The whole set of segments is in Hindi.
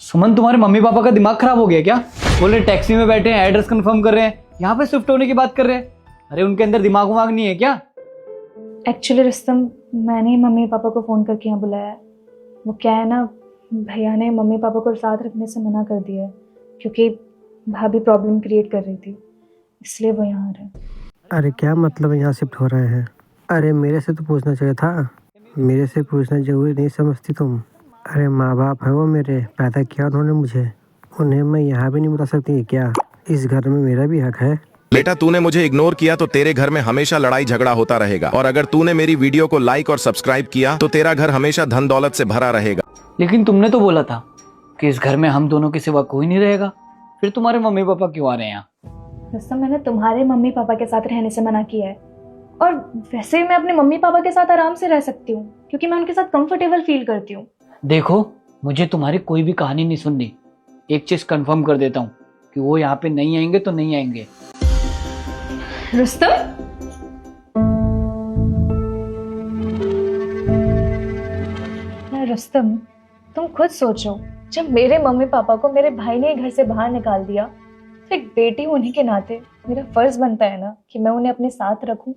सुमन, तुम्हारे मम्मी पापा का दिमाग खराब हो गया क्या? बोल रहे टैक्सी में बैठे हैं, एड्रेस कंफर्म कर रहे हैं, यहाँ पे शिफ्ट होने की बात कर रहे हैं। अरे उनके अंदर दिमाग उमाग नहीं है क्या? एक्चुअली रुस्तम, मैंने ही मम्मी पापा को फ़ोन करके यहाँ बुलाया है। वो क्या है ना, भैया ने मम्मी पापा को साथ रखने से मना कर दिया है क्योंकि भाभी प्रॉब्लम क्रिएट कर रही थी, इसलिए वो यहाँ आ रहे हैं। अरे क्या मतलब यहाँ शिफ्ट हो रहे हैं? अरे मेरे से तो पूछना चाहिए था। मेरे से पूछना जरूरी नहीं समझती तुम? अरे माँ बाप है वो मेरे, पैदा किया उन्होंने मुझे, उन्हें मैं यहाँ भी नहीं बुला सकती क्या? इस घर में मेरा भी हक है। बेटा, तूने मुझे इग्नोर किया तो तेरे घर में हमेशा लड़ाई झगड़ा होता रहेगा, और अगर तूने मेरी वीडियो को लाइक और सब्सक्राइब किया तो तेरा घर हमेशा धन दौलत से भरा रहेगा। लेकिन तुमने तो बोला था कि इस घर में हम दोनों के सिवा कोई नहीं रहेगा, फिर तुम्हारे मम्मी पापा क्यों आ रहे हैं यहाँ? रुस्तम, मैंने तुम्हारे मम्मी पापा के साथ रहने से मना किया है, और वैसे मैं अपने मम्मी पापा के साथ आराम से रह सकती हूँ क्योंकि मैं उनके साथ कंफर्टेबल फील करती हूँ। देखो, मुझे तुम्हारी कोई भी कहानी नहीं सुननी। एक चीज कंफर्म कर देता हूँ कि वो यहाँ पे नहीं आएंगे तो नहीं आएंगे। रुस्तम, रुस्तम, तुम खुद सोचो, जब मेरे मम्मी पापा को मेरे भाई ने घर से बाहर निकाल दिया तो एक बेटी होने के नाते मेरा फर्ज बनता है ना कि मैं उन्हें अपने साथ रखूं।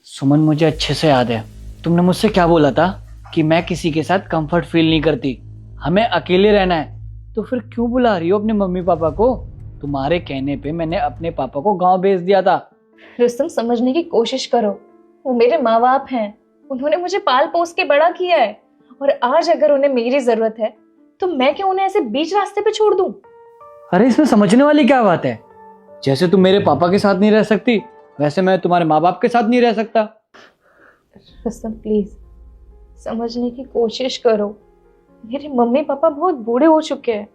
सुमन, मुझे अच्छे से याद है तुमने मुझसे क्या बोला था कि मैं किसी के साथ कंफर्ट फील नहीं करती, हमें अकेले रहना है। तो फिर क्यों बुला रही हो अपने मम्मी पापा को? तुम्हारे कहने पे मैंने अपने पापा को गांव भेज दिया था। रुस्तम, समझने की कोशिश करो, वो मेरे माँ बाप हैं, उन्होंने मुझे पाल पोस के बड़ा किया है, और आज अगर उन्हें मेरी जरूरत है तो मैं क्यों उन्हें ऐसे बीच रास्ते पे छोड़ दूं? अरे इसमें समझने वाली क्या बात है? जैसे तुम मेरे पापा के साथ नहीं रह सकती, वैसे मैं तुम्हारे माँ बाप के साथ नहीं रह सकता। रुस्तम प्लीज समझने की कोशिश करो, मेरे मम्मी पापा बहुत बूढ़े हो चुके हैं।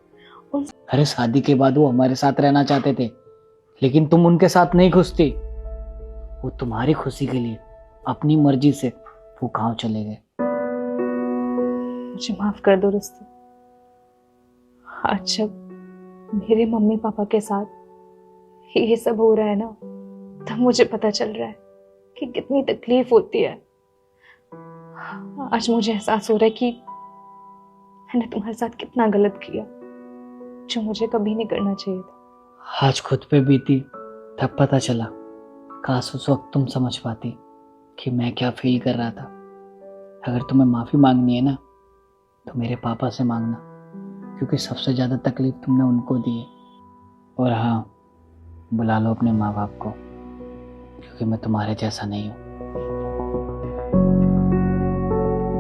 अरे शादी के बाद वो हमारे साथ रहना चाहते थे, लेकिन तुम उनके साथ नहीं खुश थी। वो तुम्हारी खुशी के लिए अपनी मर्जी से वो गांव चले गए। मुझे माफ कर दो रुस्तम। आज जब मेरे मम्मी पापा के साथ ये सब हो रहा है ना, तब मुझे पता चल रहा है कि कितनी तकलीफ होती है। आज मुझे एहसास हो रहा है कि मैंने तुम्हारे साथ कितना गलत किया, जो मुझे कभी नहीं करना चाहिए था। आज खुद पे बीती तब पता चला। काश उस वक्त तुम समझ पाती कि मैं क्या फील कर रहा था। अगर तुम्हें माफ़ी मांगनी है ना, तो मेरे पापा से मांगना, क्योंकि सबसे ज़्यादा तकलीफ तुमने उनको दी है। और हाँ, बुला लो अपने माँ बाप को, क्योंकि मैं तुम्हारे जैसा नहीं हूँ।